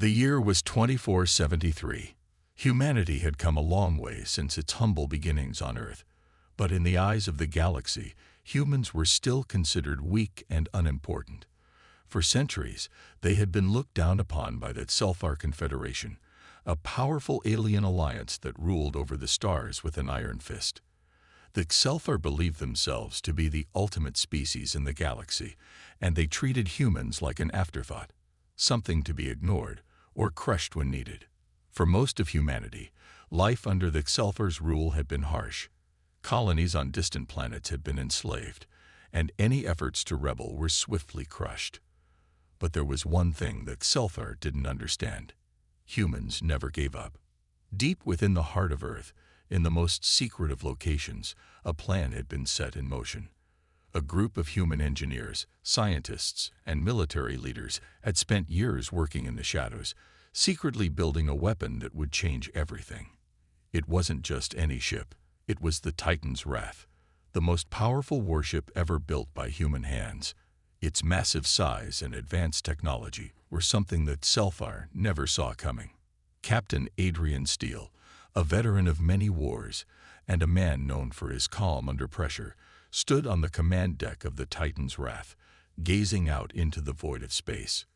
The year was 2473. Humanity had come a long way since its humble beginnings on Earth, but in the eyes of the galaxy, humans were still considered weak and unimportant. For centuries, they had been looked down upon by the Sulfar Confederation, a powerful alien alliance that ruled over the stars with an iron fist. The Sulfar believed themselves to be the ultimate species in the galaxy, and they treated humans like an afterthought, something to be ignored or crushed when needed. For most of humanity, life under the Sulfar's rule had been harsh. Colonies on distant planets had been enslaved, and any efforts to rebel were swiftly crushed. But there was one thing that Sulfar didn't understand. Humans never gave up. Deep within the heart of Earth, in the most secret of locations, a plan had been set in motion. A group of human engineers, scientists, and military leaders had spent years working in the shadows, secretly building a weapon that would change everything. It wasn't just any ship. It was the Titan's Wrath, the most powerful warship ever built by human hands. Its massive size and advanced technology were something that Sulfar never saw coming. Captain Adrian Steele, a veteran of many wars and a man known for his calm under pressure, stood on the command deck of the Titan's Wrath, gazing out into the void of space.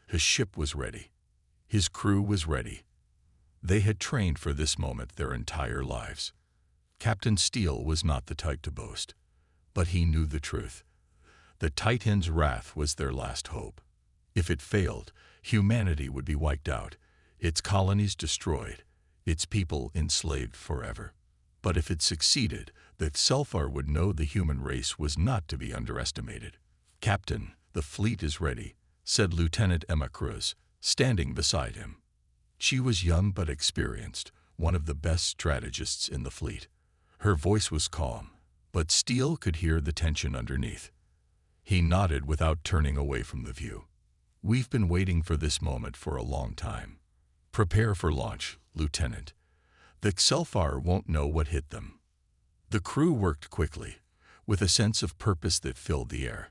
His ship was ready. His crew was ready. They had trained for this moment their entire lives. Captain Steele was not the type to boast, but he knew the truth. The Titan's Wrath was their last hope. If it failed, humanity would be wiped out, its colonies destroyed, its people enslaved forever. But if it succeeded, the Sulfar would know the human race was not to be underestimated. "Captain, the fleet is ready," said Lieutenant Emma Cruz, standing beside him. She was young but experienced, one of the best strategists in the fleet. Her voice was calm, but Steele could hear the tension underneath. He nodded without turning away from the view. "We've been waiting for this moment for a long time. Prepare for launch, Lieutenant. The Sulfar won't know what hit them." The crew worked quickly, with a sense of purpose that filled the air.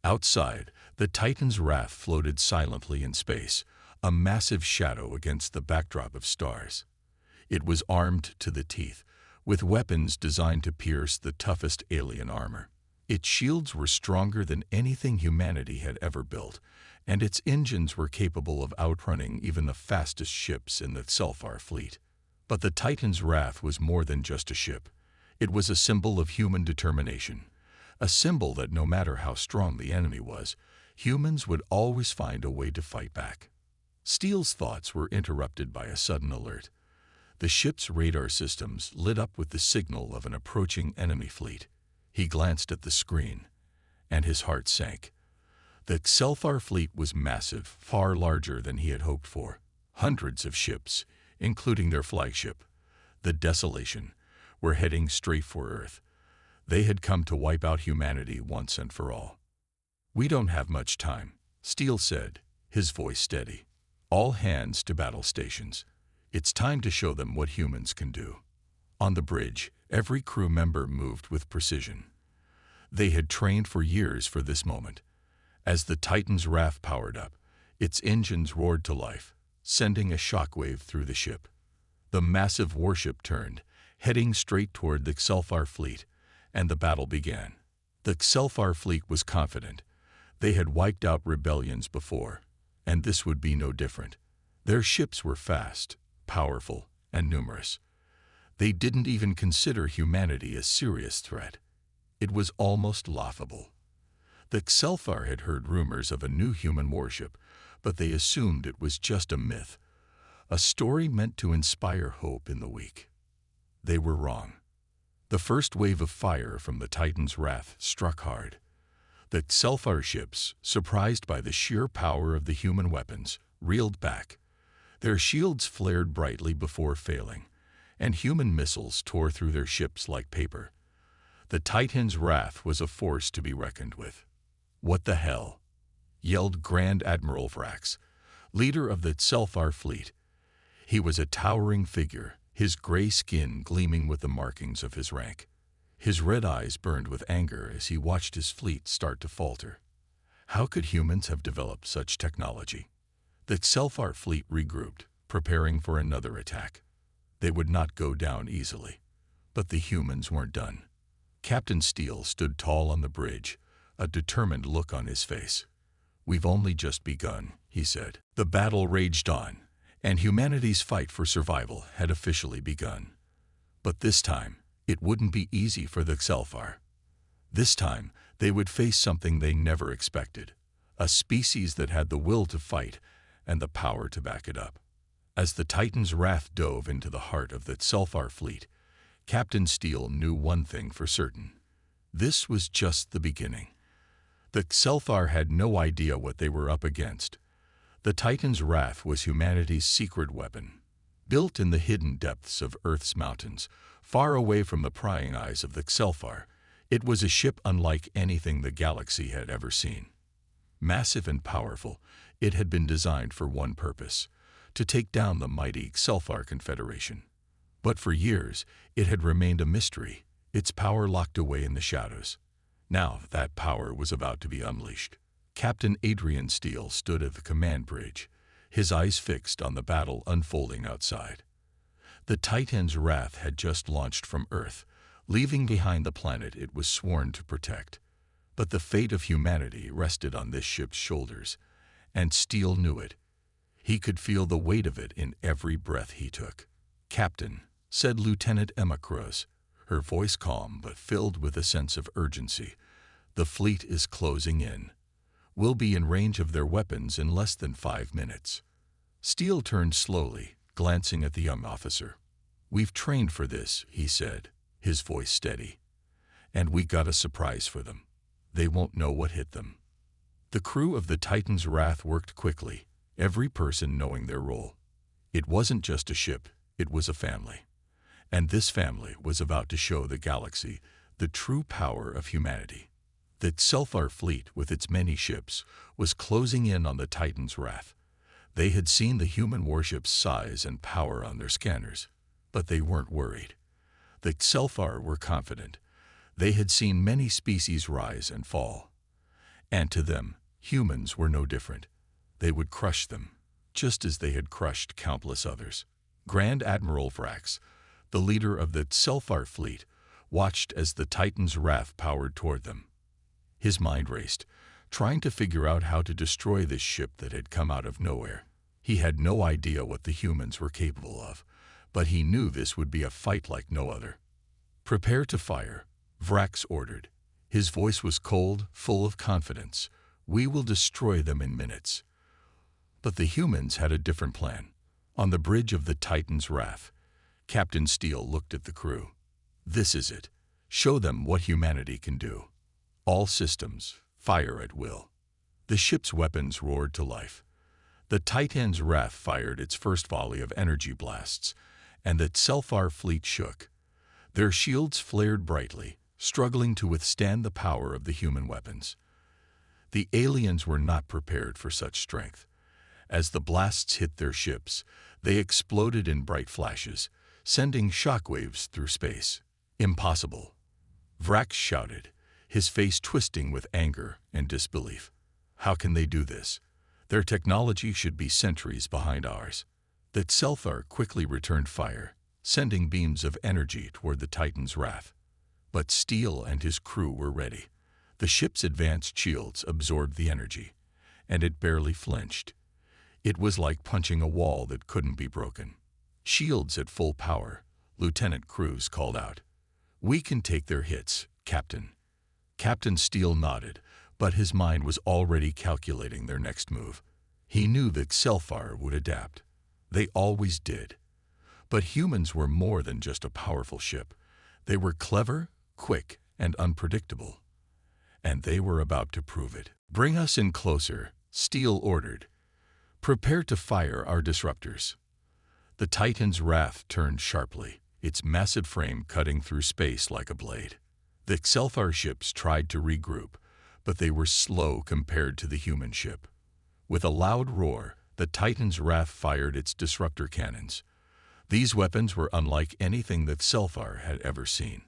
Outside, the Titan's Wrath floated silently in space, a massive shadow against the backdrop of stars. It was armed to the teeth, with weapons designed to pierce the toughest alien armor. Its shields were stronger than anything humanity had ever built, and its engines were capable of outrunning even the fastest ships in the Sulfar fleet. But the Titan's Wrath was more than just a ship. It was a symbol of human determination, a symbol that no matter how strong the enemy was, humans would always find a way to fight back. Steele's thoughts were interrupted by a sudden alert. The ship's radar systems lit up with the signal of an approaching enemy fleet. He glanced at the screen, and his heart sank. The Sulfar fleet was massive, far larger than he had hoped for. Hundreds of ships, including their flagship, the Desolation, were heading straight for Earth. They had come to wipe out humanity once and for all. "We don't have much time," Steele said, his voice steady. "All hands to battle stations. It's time to show them what humans can do." On the bridge, every crew member moved with precision. They had trained for years for this moment. As the Titan's Wrath powered up, its engines roared to life, sending a shockwave through the ship. The massive warship turned, heading straight toward the Sulfar fleet, and the battle began. The Sulfar fleet was confident. They had wiped out rebellions before, and this would be no different. Their ships were fast, powerful, and numerous. They didn't even consider humanity a serious threat. It was almost laughable. The Sulfar had heard rumors of a new human warship, but they assumed it was just a myth, a story meant to inspire hope in the weak. They were wrong. The first wave of fire from the Titan's Wrath struck hard. The Sulfar ships, surprised by the sheer power of the human weapons, reeled back. Their shields flared brightly before failing, and human missiles tore through their ships like paper. The Titan's Wrath was a force to be reckoned with. "What the hell?" yelled Grand Admiral Vrax, leader of the Sulfar fleet. He was a towering figure, his gray skin gleaming with the markings of his rank. His red eyes burned with anger as he watched his fleet start to falter. How could humans have developed such technology? The Xelfar fleet regrouped, preparing for another attack. They would not go down easily. But the humans weren't done. Captain Steele stood tall on the bridge, a determined look on his face. "We've only just begun," he said. The battle raged on, and humanity's fight for survival had officially begun. But this time, it wouldn't be easy for the Xelfar. This time, they would face something they never expected, a species that had the will to fight and the power to back it up. As the Titan's wrath dove into the heart of the Xelfar fleet, Captain Steele knew one thing for certain. This was just the beginning. The Xelfar had no idea what they were up against. The Titan's wrath was humanity's secret weapon. Built in the hidden depths of Earth's mountains, far away from the prying eyes of the Xelfar, it was a ship unlike anything the galaxy had ever seen. Massive and powerful, it had been designed for one purpose: to take down the mighty Xelfar Confederation. But for years, it had remained a mystery, its power locked away in the shadows. Now that power was about to be unleashed. Captain Adrian Steele stood at the command bridge, his eyes fixed on the battle unfolding outside. The Titan's wrath had just launched from Earth, leaving behind the planet it was sworn to protect. But the fate of humanity rested on this ship's shoulders, and Steele knew it. He could feel the weight of it in every breath he took. "Captain," said Lieutenant Emma Cross, her voice calm but filled with a sense of urgency, "the fleet is closing in. We'll be in range of their weapons in less than 5 minutes." Steele turned slowly, glancing at the young officer. "We've trained for this," he said, his voice steady. "And we got a surprise for them. They won't know what hit them." The crew of the Titan's wrath worked quickly, every person knowing their role. It wasn't just a ship, it was a family. And this family was about to show the galaxy the true power of humanity. The Xelfar fleet, with its many ships, was closing in on the Titan's wrath. They had seen the human warship's size and power on their scanners, but they weren't worried. The Xelfar were confident. They had seen many species rise and fall. And to them, humans were no different. They would crush them, just as they had crushed countless others. Grand Admiral Vrax, the leader of the Xelfar fleet, watched as the Titan's wrath powered toward them. His mind raced, trying to figure out how to destroy this ship that had come out of nowhere. He had no idea what the humans were capable of, but he knew this would be a fight like no other. "Prepare to fire," Vrax ordered. His voice was cold, full of confidence. "We will destroy them in minutes." But the humans had a different plan. On the bridge of the Titan's wrath, Captain Steele looked at the crew. "This is it. Show them what humanity can do. All systems, fire at will." The ship's weapons roared to life. The Titan's wrath fired its first volley of energy blasts, and the Xelfar fleet shook. Their shields flared brightly, struggling to withstand the power of the human weapons. The aliens were not prepared for such strength. As the blasts hit their ships, they exploded in bright flashes, sending shockwaves through space. "Impossible!" Vrax shouted, his face twisting with anger and disbelief. "How can they do this? Their technology should be centuries behind ours." The Xelfar quickly returned fire, sending beams of energy toward the Titan's wrath. But Steele and his crew were ready. The ship's advanced shields absorbed the energy, and it barely flinched. It was like punching a wall that couldn't be broken. "Shields at full power," Lieutenant Cruz called out. "We can take their hits, Captain." Captain Steele nodded, but his mind was already calculating their next move. He knew that Xelfar would adapt. They always did. But humans were more than just a powerful ship. They were clever, quick, and unpredictable. And they were about to prove it. "Bring us in closer," Steele ordered. "Prepare to fire our disruptors." The Titan's wrath turned sharply, its massive frame cutting through space like a blade. The Xelfar ships tried to regroup, but they were slow compared to the human ship. With a loud roar, the Titan's wrath fired its disruptor cannons. These weapons were unlike anything that Xelfar had ever seen.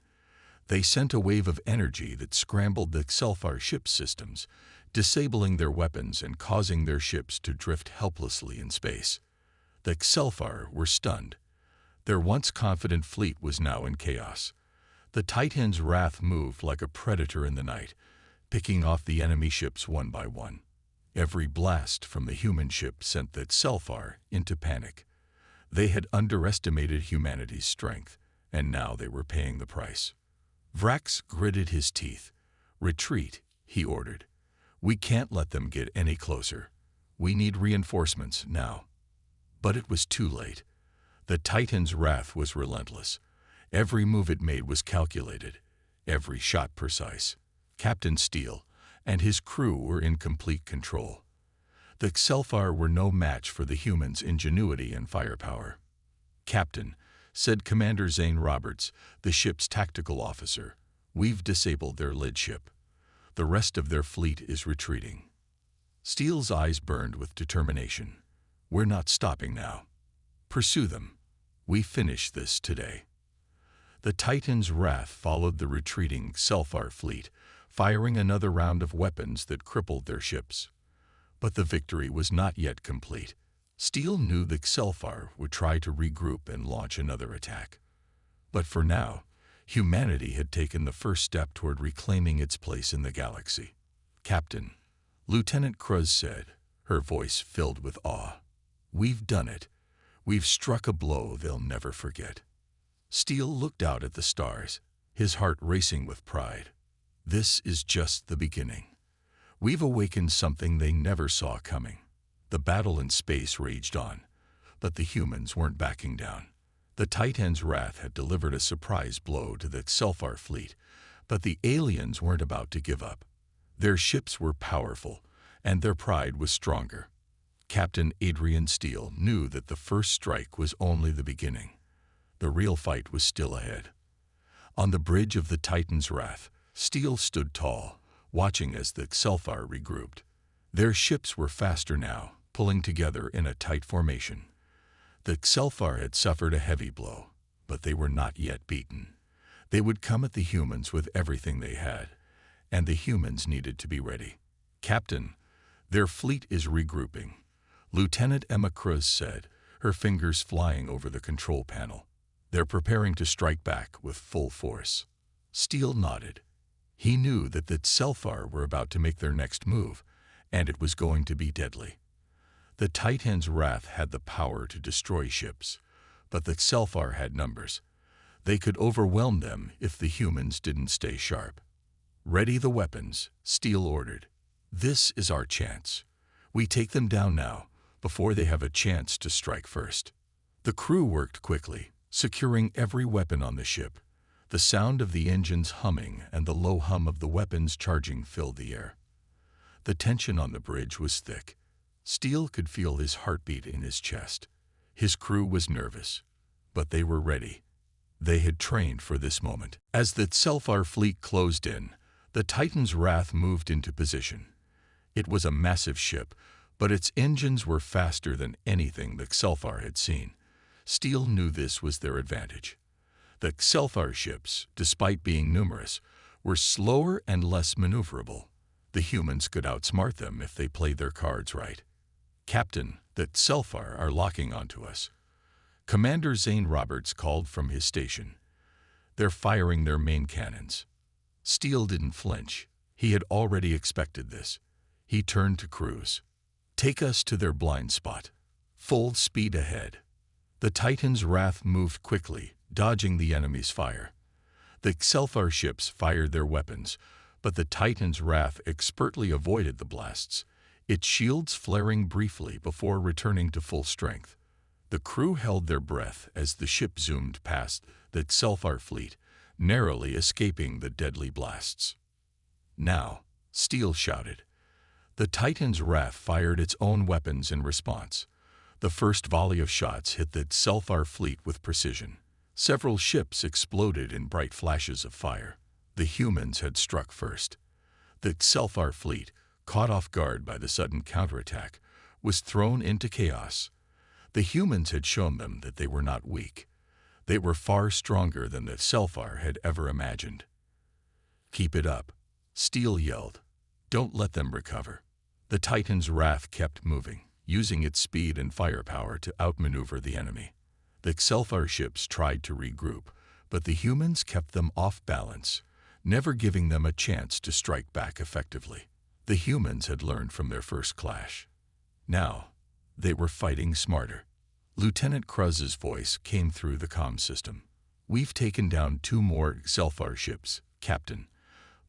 They sent a wave of energy that scrambled the Xelfar ship's systems, disabling their weapons and causing their ships to drift helplessly in space. The HFY were stunned. Their once confident fleet was now in chaos. The Titan's wrath moved like a predator in the night, picking off the enemy ships one by one. Every blast from the human ship sent the HFY into panic. They had underestimated humanity's strength, and now they were paying the price. Vrax gritted his teeth. "Retreat," he ordered. "We can't let them get any closer. We need reinforcements now." But it was too late. The Titan's wrath was relentless. Every move it made was calculated, every shot precise. Captain Steele and his crew were in complete control. The HFY were no match for the humans' ingenuity and firepower. "Captain," said Commander Zane Roberts, the ship's tactical officer, "we've disabled their lead ship. The rest of their fleet is retreating." Steele's eyes burned with determination. "We're not stopping now. Pursue them. We finish this today." The Titan's wrath followed the retreating HFY fleet, firing another round of weapons that crippled their ships. But the victory was not yet complete. Steele knew the HFY would try to regroup and launch another attack. But for now, humanity had taken the first step toward reclaiming its place in the galaxy. "Captain," Lieutenant Cruz said, her voice filled with awe, "we've done it. We've struck a blow they'll never forget." Steele looked out at the stars, his heart racing with pride. "This is just the beginning. We've awakened something they never saw coming." The battle in space raged on, but the humans weren't backing down. The Titan's wrath had delivered a surprise blow to the HFY fleet, but the aliens weren't about to give up. Their ships were powerful, and their pride was stronger. Captain Adrian Steele knew that the first strike was only the beginning. The real fight was still ahead. On the bridge of the Titan's wrath, Steele stood tall, watching as the HFY regrouped. Their ships were faster now, pulling together in a tight formation. The HFY had suffered a heavy blow, but they were not yet beaten. They would come at the humans with everything they had, and the humans needed to be ready. "Captain, their fleet is regrouping," Lieutenant Emma Cruz said, her fingers flying over the control panel. "They're preparing to strike back with full force." Steele nodded. He knew that the HFY were about to make their next move, and it was going to be deadly. The Titan's wrath had the power to destroy ships, but the HFY had numbers. They could overwhelm them if the humans didn't stay sharp. "Ready the weapons," Steele ordered. "This is our chance. We take them down now, before they have a chance to strike first." The crew worked quickly, securing every weapon on the ship. The sound of the engines humming and the low hum of the weapons charging filled the air. The tension on the bridge was thick. Steele could feel his heartbeat in his chest. His crew was nervous, but they were ready. They had trained for this moment. As the HFY fleet closed in, the Titan's wrath moved into position. It was a massive ship, but its engines were faster than anything the HFY had seen. Steele knew this was their advantage. The HFY ships, despite being numerous, were slower and less maneuverable. The humans could outsmart them if they played their cards right. "Captain, the HFY are locking onto us," Commander Zane Roberts called from his station. "They're firing their main cannons." Steele didn't flinch. He had already expected this. He turned to Cruz. "Take us to their blind spot. Full speed ahead." The Titan's wrath moved quickly, dodging the enemy's fire. The HFY ships fired their weapons, but the Titan's wrath expertly avoided the blasts, its shields flaring briefly before returning to full strength. The crew held their breath as the ship zoomed past the HFY fleet, narrowly escaping the deadly blasts. "Now," Steele shouted. The Titan's wrath fired its own weapons in response. The first volley of shots hit the HFY fleet with precision. Several ships exploded in bright flashes of fire. The humans had struck first. The HFY fleet, caught off guard by the sudden counterattack, was thrown into chaos. The humans had shown them that they were not weak. They were far stronger than the HFY had ever imagined. "Keep it up," Steele yelled. Don't let them recover. The Titan's wrath kept moving, using its speed and firepower to outmaneuver the enemy. The Xelfar ships tried to regroup, but the humans kept them off balance, never giving them a chance to strike back effectively. The humans had learned from their first clash. Now, they were fighting smarter. Lieutenant Kruz's voice came through the comm system. "We've taken down 2 more Xelfar ships, Captain,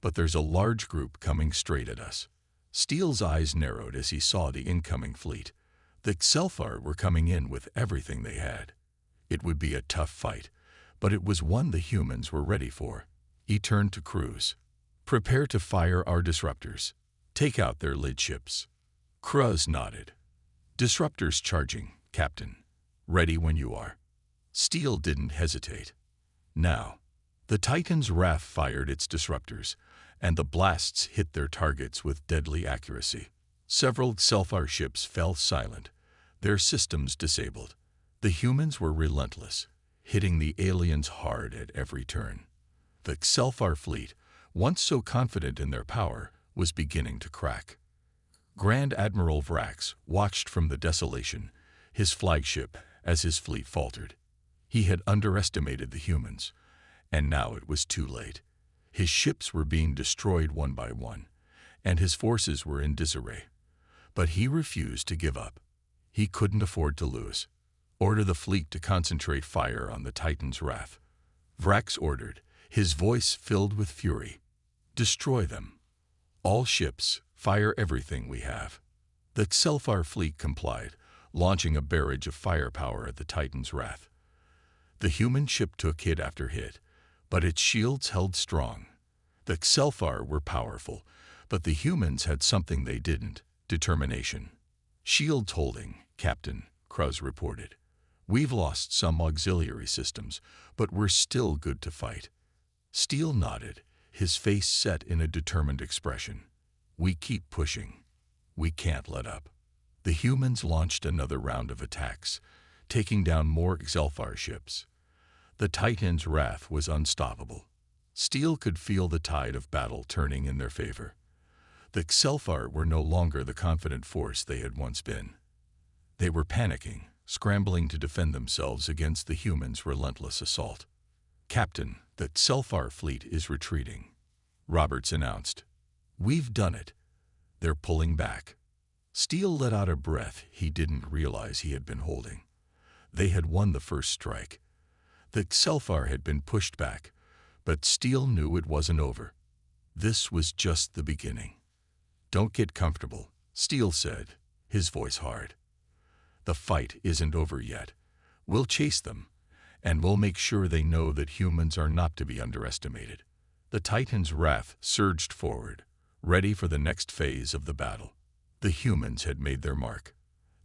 but there's a large group coming straight at us." Steele's eyes narrowed as he saw the incoming fleet. The Xelfar were coming in with everything they had. It would be a tough fight, but it was one the humans were ready for. He turned to Kruz. "Prepare to fire our disruptors. Take out their lead ships." Kruz nodded. "Disruptors charging, Captain. Ready when you are." Steele didn't hesitate. Now, the Titan's wrath fired its disruptors, and the blasts hit their targets with deadly accuracy. Several Xelfar ships fell silent, their systems disabled. The humans were relentless, hitting the aliens hard at every turn. The Xelfar fleet, once so confident in their power, was beginning to crack. Grand Admiral Vrax watched from the desolation, his flagship, as his fleet faltered. He had underestimated the humans, and now it was too late. His ships were being destroyed one by one, and his forces were in disarray. But he refused to give up. He couldn't afford to lose. "Order the fleet to concentrate fire on the Titan's wrath." Vrax ordered, his voice filled with fury. "Destroy them. All ships, fire everything we have." The Xelfar fleet complied, launching a barrage of firepower at the Titan's wrath. The human ship took hit after hit, but its shields held strong. The Xelfar were powerful, but the humans had something they didn't: determination. "Shields holding, Captain," Kruz reported. "We've lost some auxiliary systems, but we're still good to fight." Steele nodded, his face set in a determined expression. "We keep pushing. We can't let up." The humans launched another round of attacks, taking down more Xelfar ships. The Titan's wrath was unstoppable. Steele could feel the tide of battle turning in their favor. The Xelfar were no longer the confident force they had once been. They were panicking, scrambling to defend themselves against the humans' relentless assault. "Captain, the Xelfar fleet is retreating," Roberts announced. "We've done it. They're pulling back." Steele let out a breath he didn't realize he had been holding. They had won the first strike. The Xelfar had been pushed back, but Steele knew it wasn't over. This was just the beginning. "Don't get comfortable," Steele said, his voice hard. "The fight isn't over yet. We'll chase them, and we'll make sure they know that humans are not to be underestimated." The Titan's wrath surged forward, ready for the next phase of the battle. The humans had made their mark.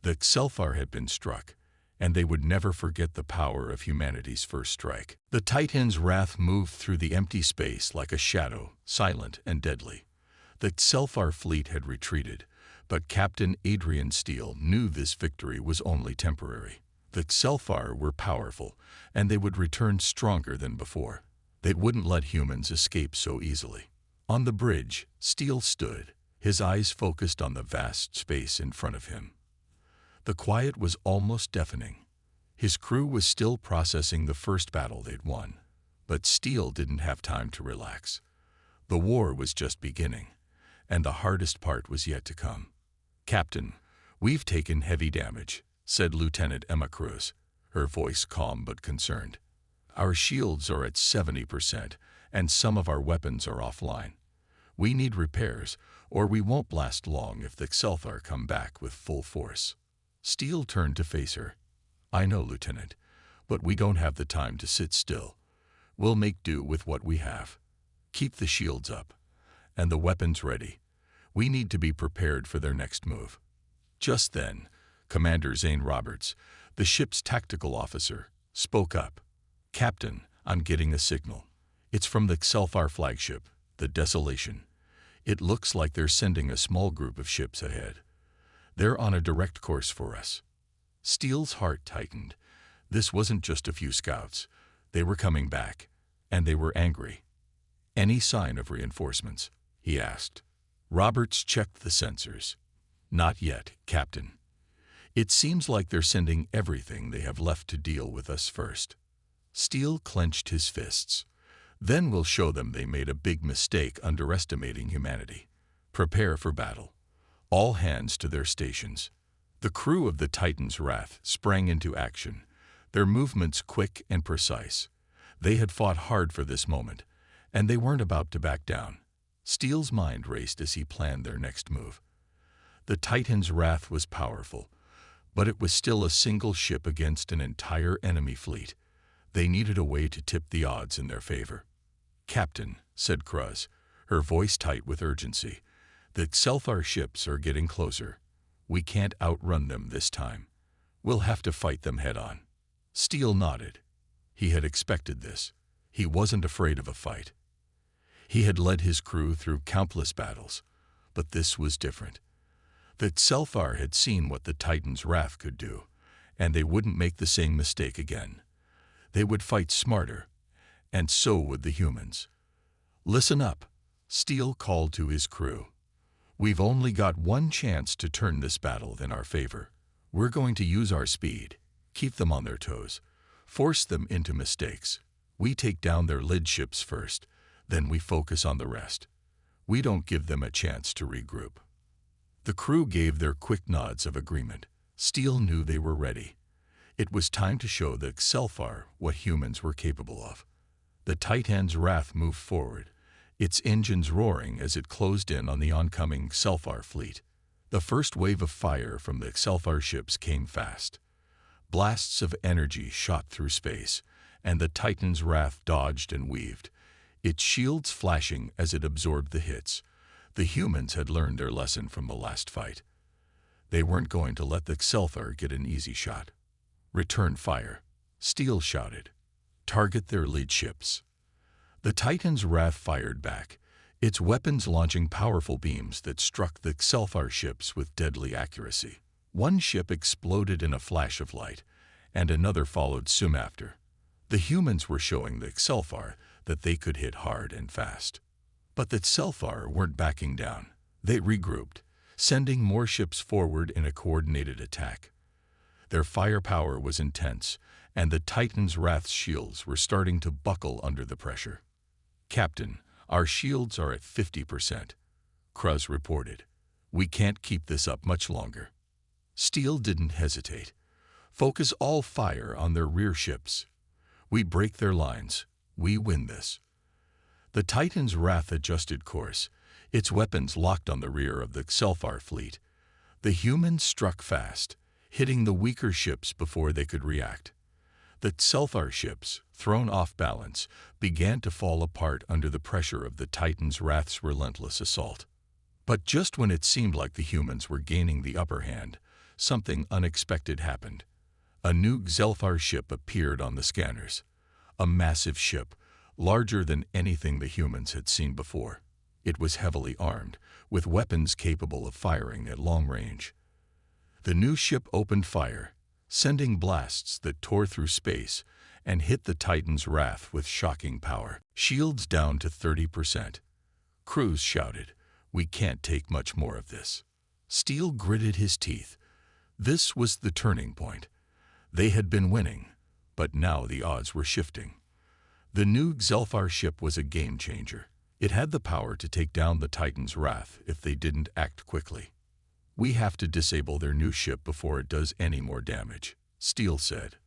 The Xelfar had been struck, and they would never forget the power of humanity's first strike. The Titan's wrath moved through the empty space like a shadow, silent and deadly. The Xelfar fleet had retreated, but Captain Adrian Steele knew this victory was only temporary. The Xelfar were powerful, and they would return stronger than before. They wouldn't let humans escape so easily. On the bridge, Steele stood, his eyes focused on the vast space in front of him. The quiet was almost deafening. His crew was still processing the first battle they'd won, but Steele didn't have time to relax. The war was just beginning, and the hardest part was yet to come. "Captain, we've taken heavy damage," said Lieutenant Emma Kruz, her voice calm but concerned. "Our shields are at 70%, and some of our weapons are offline. We need repairs, or we won't last long if the Xelfar come back with full force." Steele turned to face her. "I know, Lieutenant, but we don't have the time to sit still. We'll make do with what we have. Keep the shields up, and the weapons ready. We need to be prepared for their next move." Just then, Commander Zane Roberts, the ship's tactical officer, spoke up. "Captain, I'm getting a signal. It's from the Xelfar flagship, the Desolation. It looks like they're sending a small group of ships ahead. They're on a direct course for us." Steele's heart tightened. This wasn't just a few scouts. They were coming back, and they were angry. "Any sign of reinforcements?" he asked. Roberts checked the sensors. Not yet, Captain. It seems like they're sending everything they have left to deal with us first. Steele clenched his fists. Then we'll show them they made a big mistake underestimating humanity. Prepare for battle. All hands to their stations. The crew of the Titan's Wrath sprang into action, their movements quick and precise. They had fought hard for this moment, and they weren't about to back down. Steele's mind raced as he planned their next move. The Titan's Wrath was powerful, but it was still a single ship against an entire enemy fleet. They needed a way to tip the odds in their favor. "Captain," said Cruz, her voice tight with urgency, "the Xelthar ships are getting closer. We can't outrun them this time. We'll have to fight them head-on." Steele nodded. He had expected this. He wasn't afraid of a fight. He had led his crew through countless battles, but this was different. The Xelthar had seen what the Titan's Wrath could do, and they wouldn't make the same mistake again. They would fight smarter, and so would the humans. "Listen up," Steele called to his crew. "We've only got one chance to turn this battle in our favor. We're going to use our speed, keep them on their toes, force them into mistakes. We take down their lid ships first, then we focus on the rest. We don't give them a chance to regroup." The crew gave their quick nods of agreement. Steele knew they were ready. It was time to show the Xelthar what humans were capable of. The Titan's Wrath moved forward, its engines roaring as it closed in on the oncoming Xelthar fleet. The first wave of fire from the Xelthar ships came fast. Blasts of energy shot through space, and the Titan's Wrath dodged and weaved, its shields flashing as it absorbed the hits. The humans had learned their lesson from the last fight. They weren't going to let the Xelthar get an easy shot. "Return fire," Steele shouted. "Target their lead ships." The Titan's Wrath fired back, its weapons launching powerful beams that struck the Xelthar ships with deadly accuracy. One ship exploded in a flash of light, and another followed soon after. The humans were showing the Xelthar that they could hit hard and fast. But the Xelthar weren't backing down. They regrouped, sending more ships forward in a coordinated attack. Their firepower was intense, and the Titan's Wrath's shields were starting to buckle under the pressure. "Captain, our shields are at 50%, Cruz reported. "We can't keep this up much longer." Steele didn't hesitate. "Focus all fire on their rear ships. We break their lines. We win this." The Titan's Wrath adjusted course, its weapons locked on the rear of the Xelthar fleet. The humans struck fast, hitting the weaker ships before they could react. The Xelthar ships, thrown off balance, began to fall apart under the pressure of the Titan's Wrath's relentless assault. But just when it seemed like the humans were gaining the upper hand, something unexpected happened. A new Xelthar ship appeared on the scanners. A massive ship, larger than anything the humans had seen before. It was heavily armed, with weapons capable of firing at long range. The new ship opened fire, sending blasts that tore through space and hit the Titan's Wrath with shocking power. "Shields down to 30%. Cruz shouted, "We can't take much more of this." Steele gritted his teeth. This was the turning point. They had been winning, but now the odds were shifting. The new Xelthar ship was a game-changer. It had the power to take down the Titan's Wrath if they didn't act quickly. "We have to disable their new ship before it does any more damage," Steele said.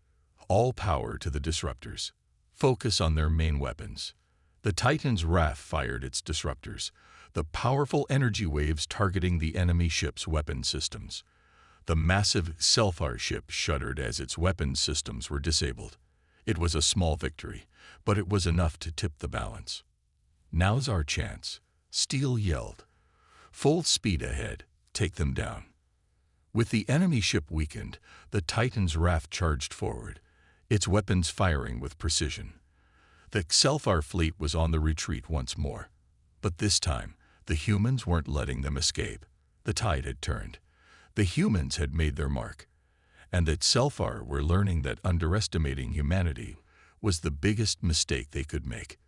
"All power to the disruptors. Focus on their main weapons." The Titan's Wrath fired its disruptors, the powerful energy waves targeting the enemy ship's weapon systems. The massive Xelthar ship shuddered as its weapon systems were disabled. It was a small victory, but it was enough to tip the balance. "Now's our chance," Steele yelled. "Full speed ahead. Take them down." With the enemy ship weakened, the Titan's Wrath charged forward, its weapons firing with precision. The Xelthar fleet was on the retreat once more. But this time, the humans weren't letting them escape. The tide had turned. The humans had made their mark. And the Xelthar were learning that underestimating humanity was the biggest mistake they could make.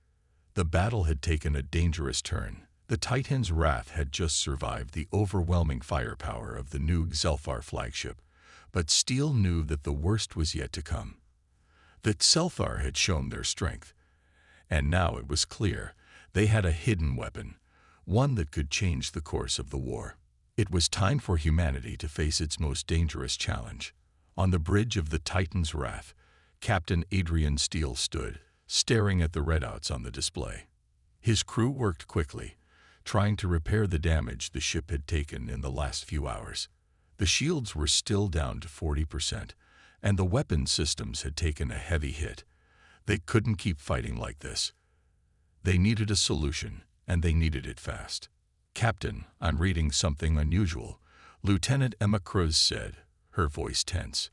The battle had taken a dangerous turn, The Titan's wrath had just survived the overwhelming firepower of the new Xelfar flagship, but Steele knew that the worst was yet to come. That Xelfar had shown their strength, and now it was clear they had a hidden weapon, one that could change the course of the war. It was time for humanity to face its most dangerous challenge. On the bridge of the Titan's wrath, Captain Adrian Steele stood, staring at the readouts on the display. His crew worked quickly, trying to repair the damage the ship had taken in the last few hours. The shields were still down to 40%, and the weapon systems had taken a heavy hit. They couldn't keep fighting like this. They needed a solution, and they needed it fast. "Captain, I'm reading something unusual," Lieutenant Emma Cruz said, her voice tense.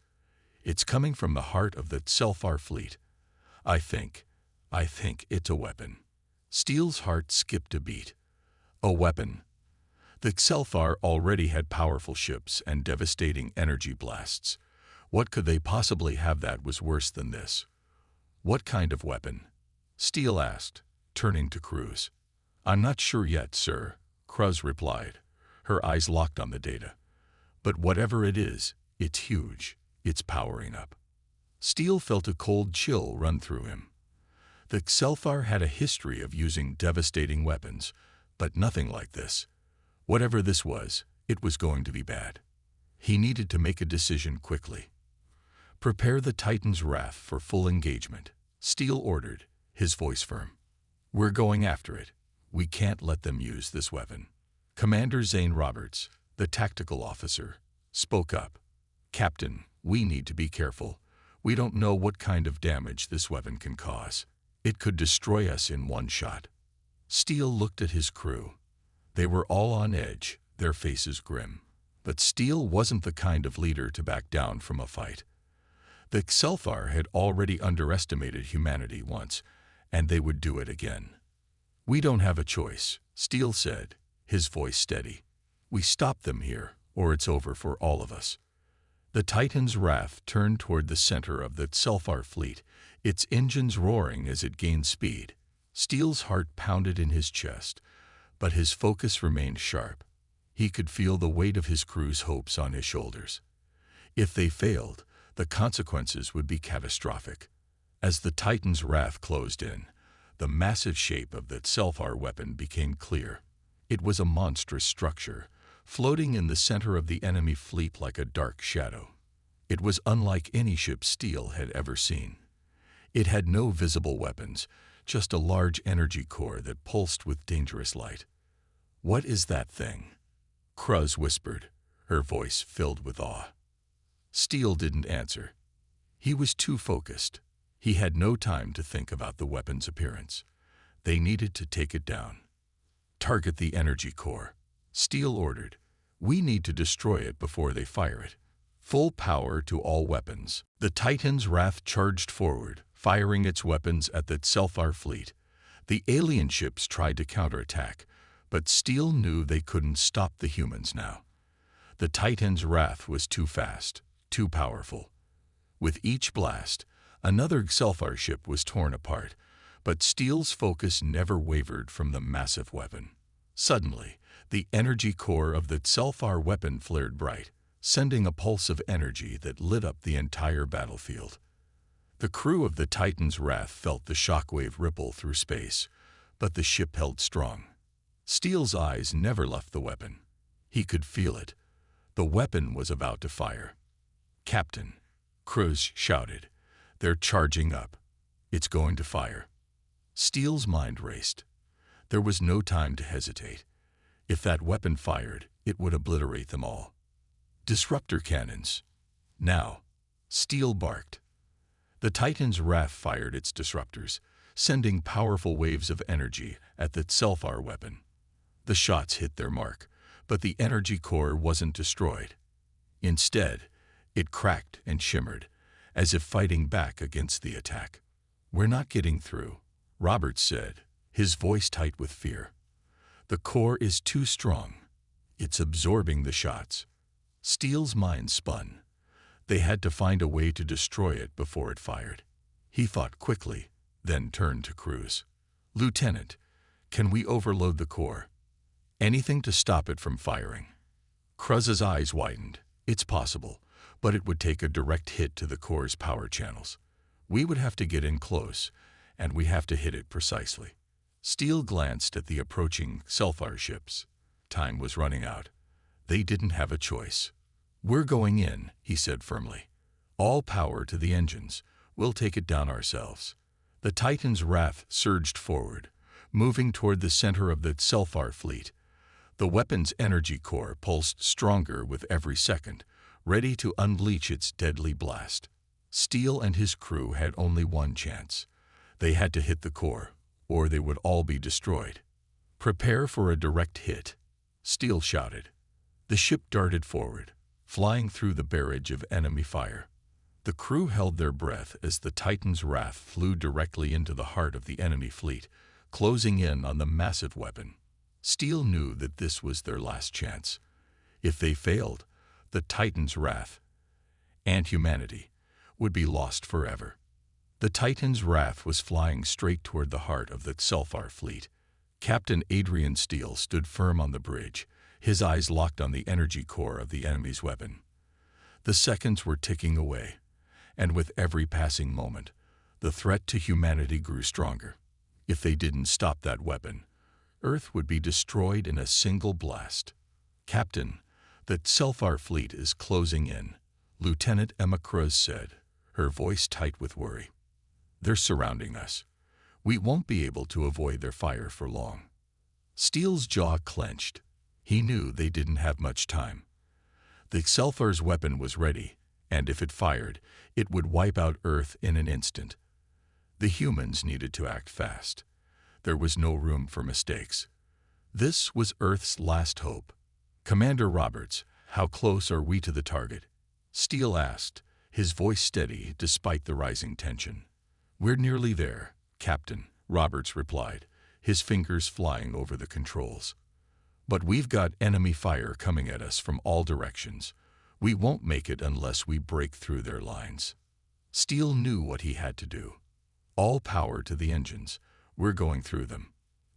"It's coming from the heart of the Xelfar fleet. I think it's a weapon." Steele's heart skipped a beat. A weapon. The Xelfar already had powerful ships and devastating energy blasts. What could they possibly have that was worse than this? "What kind of weapon?" Steele asked, turning to Cruz. "I'm not sure yet, sir," Cruz replied, her eyes locked on the data. "But whatever it is, it's huge. It's powering up." Steele felt a cold chill run through him. The Xelfar had a history of using devastating weapons, but nothing like this. Whatever this was, it was going to be bad. He needed to make a decision quickly. "Prepare the Titan's wrath for full engagement," Steele ordered, his voice firm. "We're going after it. We can't let them use this weapon." Commander Zane Roberts, the tactical officer, spoke up. "Captain, we need to be careful. We don't know what kind of damage this weapon can cause. It could destroy us in one shot." Steele looked at his crew. They were all on edge, their faces grim. But Steele wasn't the kind of leader to back down from a fight. The Xelfar had already underestimated humanity once, and they would do it again. "We don't have a choice," Steele said, his voice steady. "We stop them here, or it's over for all of us." The Titan's wrath turned toward the center of the Xelfar fleet, its engines roaring as it gained speed. Steele's heart pounded in his chest, but his focus remained sharp. He could feel the weight of his crew's hopes on his shoulders. If they failed, the consequences would be catastrophic. As the Titan's wrath closed in, the massive shape of the Xelfar weapon became clear. It was a monstrous structure, floating in the center of the enemy fleet like a dark shadow. It was unlike any ship Steele had ever seen. It had no visible weapons, just a large energy core that pulsed with dangerous light. "What is that thing?" Cruz whispered, her voice filled with awe. Steele didn't answer. He was too focused. He had no time to think about the weapon's appearance. They needed to take it down. "Target the energy core," Steele ordered. "We need to destroy it before they fire it." Full power to all weapons. The Titan's wrath charged forward, firing its weapons at the Xelfar fleet. The alien ships tried to counterattack, but Steele knew they couldn't stop the humans now. The Titan's wrath was too fast, too powerful. With each blast, another Xelfar ship was torn apart, but Steele's focus never wavered from the massive weapon. Suddenly, the energy core of the Xelfar weapon flared bright, sending a pulse of energy that lit up the entire battlefield. The crew of the Titan's wrath felt the shockwave ripple through space, but the ship held strong. Steele's eyes never left the weapon. He could feel it. The weapon was about to fire. "Captain," Cruz shouted, "they're charging up. It's going to fire." Steele's mind raced. There was no time to hesitate. If that weapon fired, it would obliterate them all. "Disruptor cannons. Now," Steele barked. The Titan's wrath fired its disruptors, sending powerful waves of energy at the Xelfar weapon. The shots hit their mark, but the energy core wasn't destroyed. Instead, it cracked and shimmered, as if fighting back against the attack. "We're not getting through," Roberts said, his voice tight with fear. "The core is too strong. It's absorbing the shots." Steele's mind spun. They had to find a way to destroy it before it fired. He thought quickly, then turned to Cruz. "Lieutenant, can we overload the core?" Anything to stop it from firing. Kruz's eyes widened. It's possible, but it would take a direct hit to the core's power channels. We would have to get in close, and we have to hit it precisely. Steele glanced at the approaching Selfar ships. Time was running out. They didn't have a choice. We're going in, he said firmly. All power to the engines. We'll take it down ourselves. The Titan's wrath surged forward, moving toward the center of the Selfar fleet. The weapon's energy core pulsed stronger with every second, ready to unleash its deadly blast. Steele and his crew had only one chance. They had to hit the core, or they would all be destroyed. Prepare for a direct hit, Steele shouted. The ship darted forward, flying through the barrage of enemy fire. The crew held their breath as the Titan's wrath flew directly into the heart of the enemy fleet, closing in on the massive weapon. Steele knew that this was their last chance. If they failed, the Titan's wrath and humanity would be lost forever. The Titan's wrath was flying straight toward the heart of the Selfar fleet. Captain Adrian Steele stood firm on the bridge, his eyes locked on the energy core of the enemy's weapon. The seconds were ticking away, and with every passing moment, the threat to humanity grew stronger. If they didn't stop that weapon, Earth would be destroyed in a single blast. Captain, the Selfar fleet is closing in, Lieutenant Emma Kruz said, her voice tight with worry. They're surrounding us. We won't be able to avoid their fire for long. Steele's jaw clenched. He knew they didn't have much time. The Selfar's weapon was ready, and if it fired, it would wipe out Earth in an instant. The humans needed to act fast. There was no room for mistakes. This was Earth's last hope. Commander Roberts, how close are we to the target? Steele asked, his voice steady despite the rising tension. We're nearly there, Captain, Roberts replied, his fingers flying over the controls. But we've got enemy fire coming at us from all directions. We won't make it unless we break through their lines. Steele knew what he had to do. All power to the engines. We're going through them.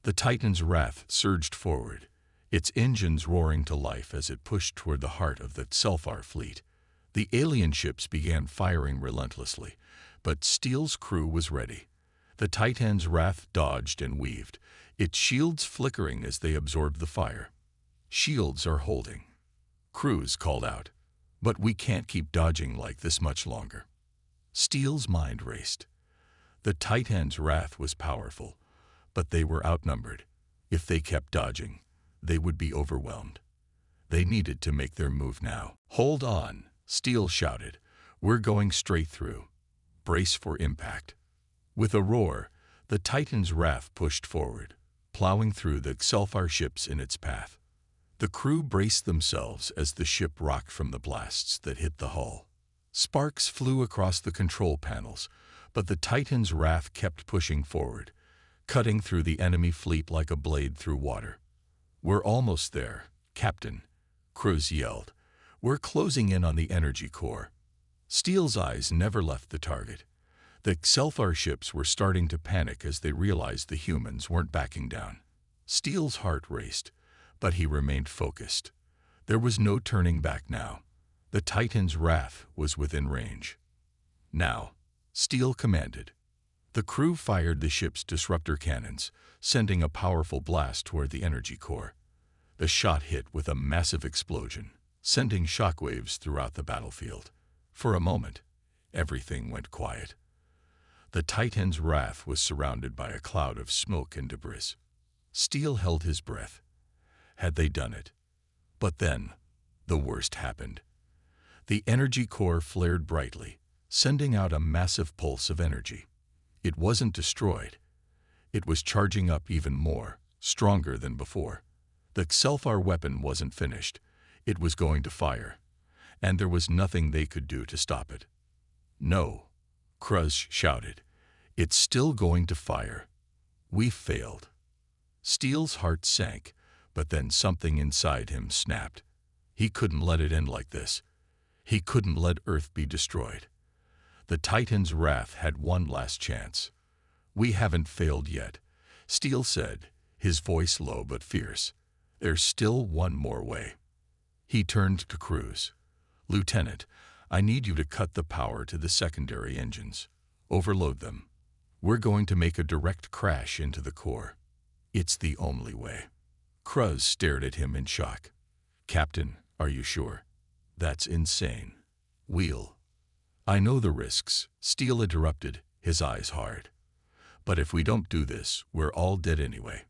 The Titan's wrath surged forward, its engines roaring to life as it pushed toward the heart of the Selfar fleet. The alien ships began firing relentlessly, but Steele's crew was ready. The Titan's wrath dodged and weaved, its shields flickering as they absorbed the fire. Shields are holding, Kruz called out. But we can't keep dodging like this much longer. Steele's mind raced. The Titan's wrath was powerful, but they were outnumbered. If they kept dodging, they would be overwhelmed. They needed to make their move now. Hold on, Steele shouted. We're going straight through. Brace for impact. With a roar, the Titan's wrath pushed forward, plowing through the Selfar ships in its path. The crew braced themselves as the ship rocked from the blasts that hit the hull. Sparks flew across the control panels, but the Titan's wrath kept pushing forward, cutting through the enemy fleet like a blade through water. We're almost there, Captain, Kruz yelled. We're closing in on the energy core. Steele's eyes never left the target. The Selfar ships were starting to panic as they realized the humans weren't backing down. Steele's heart raced, but he remained focused. There was no turning back now. The Titan's wrath was within range. Now, Steele commanded. The crew fired the ship's disruptor cannons, sending a powerful blast toward the energy core. The shot hit with a massive explosion, sending shockwaves throughout the battlefield. For a moment, everything went quiet. The Titan's wrath was surrounded by a cloud of smoke and debris. Steele held his breath. Had they done it? But then, the worst happened. The energy core flared brightly, sending out a massive pulse of energy. It wasn't destroyed. It was charging up even more, stronger than before. The Selfar weapon wasn't finished. It was going to fire, and there was nothing they could do to stop it. No, Kruz shouted. It's still going to fire. We failed. Steele's heart sank, but then something inside him snapped. He couldn't let it end like this. He couldn't let Earth be destroyed. The Titan's wrath had one last chance. We haven't failed yet, Steele said, his voice low but fierce. There's still one more way. He turned to Cruz. Lieutenant, I need you to cut the power to the secondary engines. Overload them. We're going to make a direct crash into the core. It's the only way. Cruz stared at him in shock. Captain, are you sure? That's insane. We'll. I know the risks, Steele interrupted, his eyes hard. But if we don't do this, we're all dead anyway.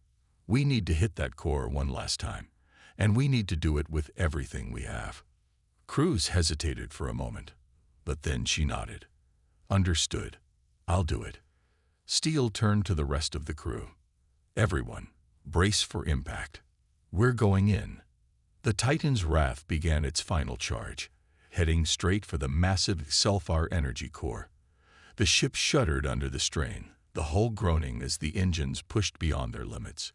We need to hit that core one last time, and we need to do it with everything we have. Cruz hesitated for a moment, but then she nodded. Understood. I'll do it. Steele turned to the rest of the crew. Everyone, brace for impact. We're going in. The Titan's Wrath began its final charge, heading straight for the massive Sulfar energy core. The ship shuddered under the strain, the hull groaning as the engines pushed beyond their limits.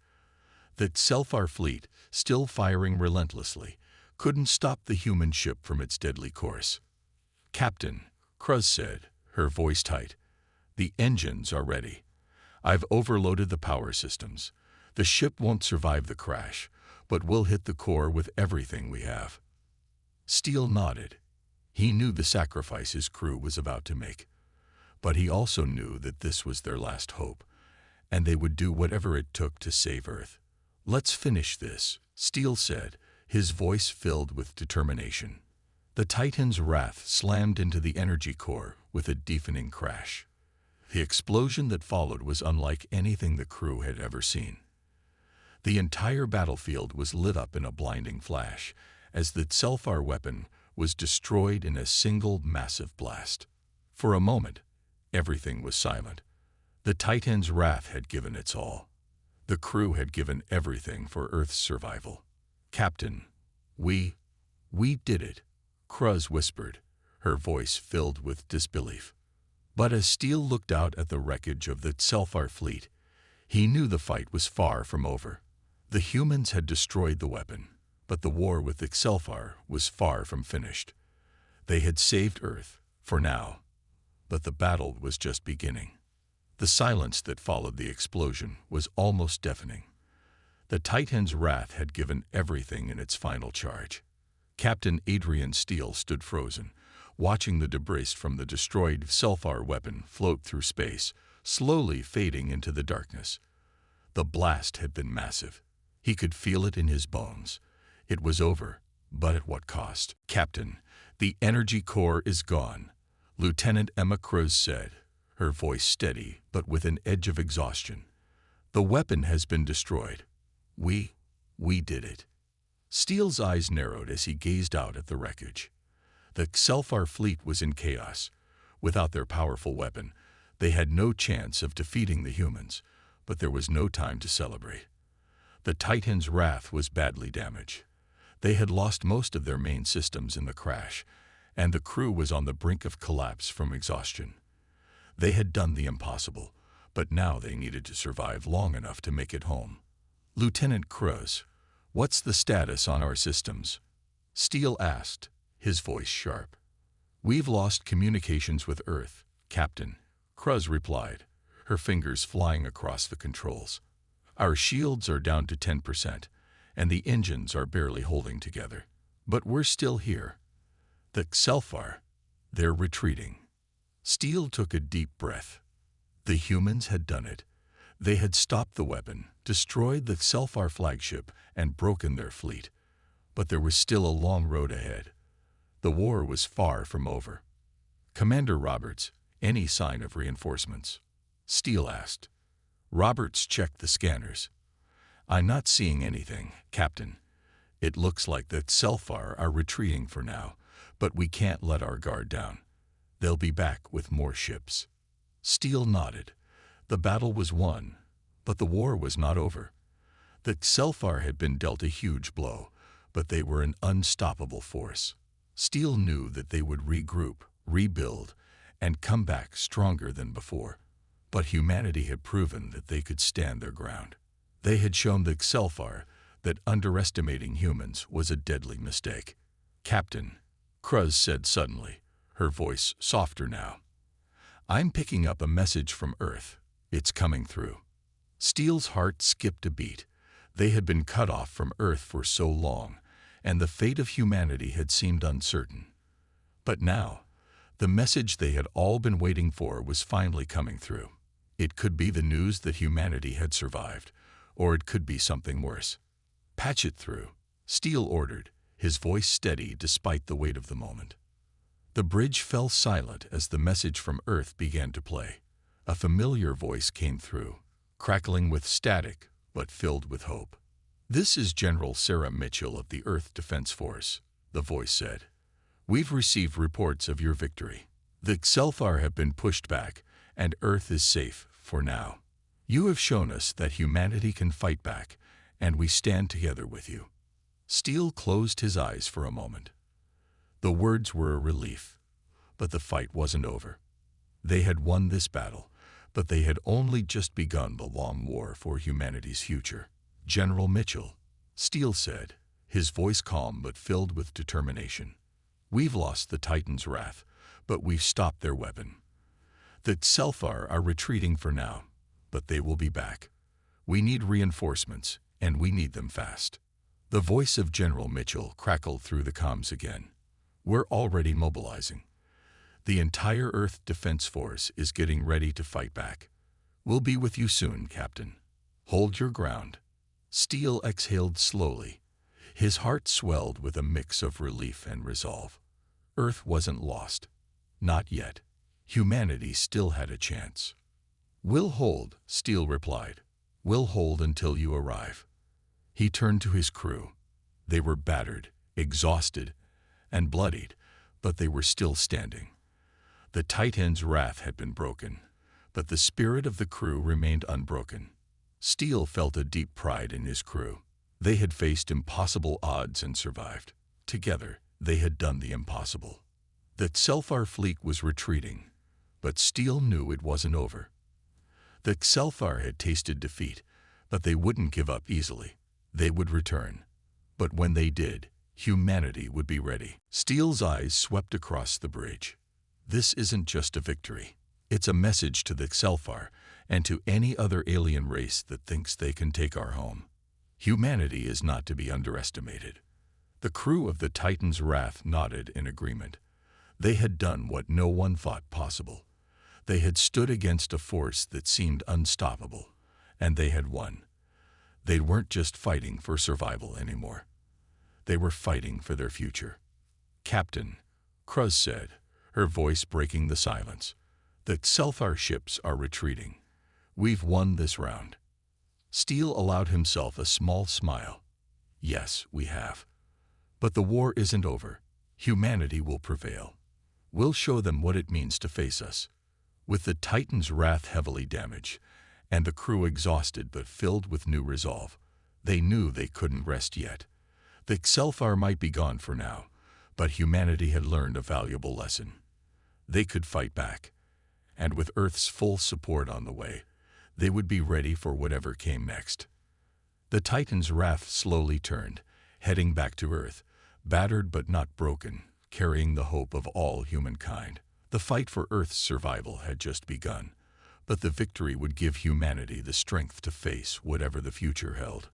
The Sulfar fleet, still firing relentlessly, couldn't stop the human ship from its deadly course. Captain, Cruz said, her voice tight, the engines are ready. I've overloaded the power systems. The ship won't survive the crash, but we'll hit the core with everything we have. Steele nodded. He knew the sacrifice his crew was about to make. But he also knew that this was their last hope, and they would do whatever it took to save Earth. Let's finish this, Steele said, his voice filled with determination. The Titan's Wrath slammed into the energy core with a deafening crash. The explosion that followed was unlike anything the crew had ever seen. The entire battlefield was lit up in a blinding flash, as the Sulfar weapon was destroyed in a single massive blast. For a moment, everything was silent. The Titan's Wrath had given its all. The crew had given everything for Earth's survival. Captain, we did it, Cruz whispered, her voice filled with disbelief. But as Steele looked out at the wreckage of the Sulfar fleet, he knew the fight was far from over. The humans had destroyed the weapon, but the war with the Sulfar was far from finished. They had saved Earth, for now, but the battle was just beginning. The silence that followed the explosion was almost deafening. The Titan's Wrath had given everything in its final charge. Captain Adrian Steele stood frozen, watching the debris from the destroyed Sulfar weapon float through space, slowly fading into the darkness. The blast had been massive. He could feel it in his bones. It was over, but at what cost? Captain, the energy core is gone, Lieutenant Emma Cruz said, her voice steady but with an edge of exhaustion. The weapon has been destroyed. We did it. Steele's eyes narrowed as he gazed out at the wreckage. The Sulfar fleet was in chaos. Without their powerful weapon, they had no chance of defeating the humans, but there was no time to celebrate. The Titan's Wrath was badly damaged. They had lost most of their main systems in the crash, and the crew was on the brink of collapse from exhaustion. They had done the impossible, but now they needed to survive long enough to make it home. Lieutenant Cruz, what's the status on our systems? Steele asked, his voice sharp. We've lost communications with Earth, Captain, Cruz replied, her fingers flying across the controls. Our shields are down to 10%, and the engines are barely holding together. But we're still here. The Sulfar, they're retreating. Steele took a deep breath. The humans had done it. They had stopped the weapon, destroyed the Sulfar flagship, and broken their fleet. But there was still a long road ahead. The war was far from over. Commander Roberts, any sign of reinforcements? Steele asked. Roberts checked the scanners. I'm not seeing anything, Captain. It looks like the Sulfar are retreating for now, but we can't let our guard down. They'll be back with more ships. Steele nodded. The battle was won, but the war was not over. The Sulfar had been dealt a huge blow, but they were an unstoppable force. Steele knew that they would regroup, rebuild, and come back stronger than before. But humanity had proven that they could stand their ground. They had shown the Sulfar that underestimating humans was a deadly mistake. Captain, Cruz said suddenly, her voice softer now. I'm picking up a message from Earth. It's coming through. Steele's heart skipped a beat. They had been cut off from Earth for so long, and the fate of humanity had seemed uncertain. But now, the message they had all been waiting for was finally coming through. It could be the news that humanity had survived, or it could be something worse. "Patch it through," Steele ordered, his voice steady despite the weight of the moment. The bridge fell silent as the message from Earth began to play. A familiar voice came through, crackling with static, but filled with hope. "This is General Sarah Mitchell of the Earth Defense Force," the voice said. "We've received reports of your victory. The HFY have been pushed back, and Earth is safe for now. You have shown us that humanity can fight back, and we stand together with you." Steele closed his eyes for a moment. The words were a relief, but the fight wasn't over. They had won this battle, but they had only just begun the long war for humanity's future. "General Mitchell," Steele said, his voice calm but filled with determination. "We've lost the Titan's wrath, but we've stopped their weapon. The HFY are retreating for now, but they will be back. We need reinforcements, and we need them fast." The voice of General Mitchell crackled through the comms again. "We're already mobilizing. The entire Earth Defense Force is getting ready to fight back. We'll be with you soon, Captain. Hold your ground." Steele exhaled slowly. His heart swelled with a mix of relief and resolve. Earth wasn't lost. Not yet. Humanity still had a chance. "We'll hold," Steele replied. "We'll hold until you arrive." He turned to his crew. They were battered, exhausted, and bloodied, but they were still standing. The Titan's wrath had been broken, but the spirit of the crew remained unbroken. Steele felt a deep pride in his crew. They had faced impossible odds and survived. Together, they had done the impossible. The HFY fleet was retreating, but Steele knew it wasn't over. The HFY had tasted defeat, but they wouldn't give up easily. They would return. But when they did, humanity would be ready. Steele's eyes swept across the bridge. This isn't just a victory. It's a message to the HFY and to any other alien race that thinks they can take our home. Humanity is not to be underestimated. The crew of the Titan's wrath nodded in agreement. They had done what no one thought possible. They had stood against a force that seemed unstoppable, and they had won. They weren't just fighting for survival anymore. They were fighting for their future. "Captain," Cruz said, her voice breaking the silence, "the HFY ships are retreating. We've won this round." Steele allowed himself a small smile. "Yes, we have. But the war isn't over. Humanity will prevail. We'll show them what it means to face us." With the Titan's wrath heavily damaged, and the crew exhausted but filled with new resolve, they knew they couldn't rest yet. The HFY might be gone for now, but humanity had learned a valuable lesson. They could fight back, and with Earth's full support on the way, they would be ready for whatever came next. The Titan's wrath slowly turned, heading back to Earth, battered but not broken, carrying the hope of all humankind. The fight for Earth's survival had just begun, but the victory would give humanity the strength to face whatever the future held.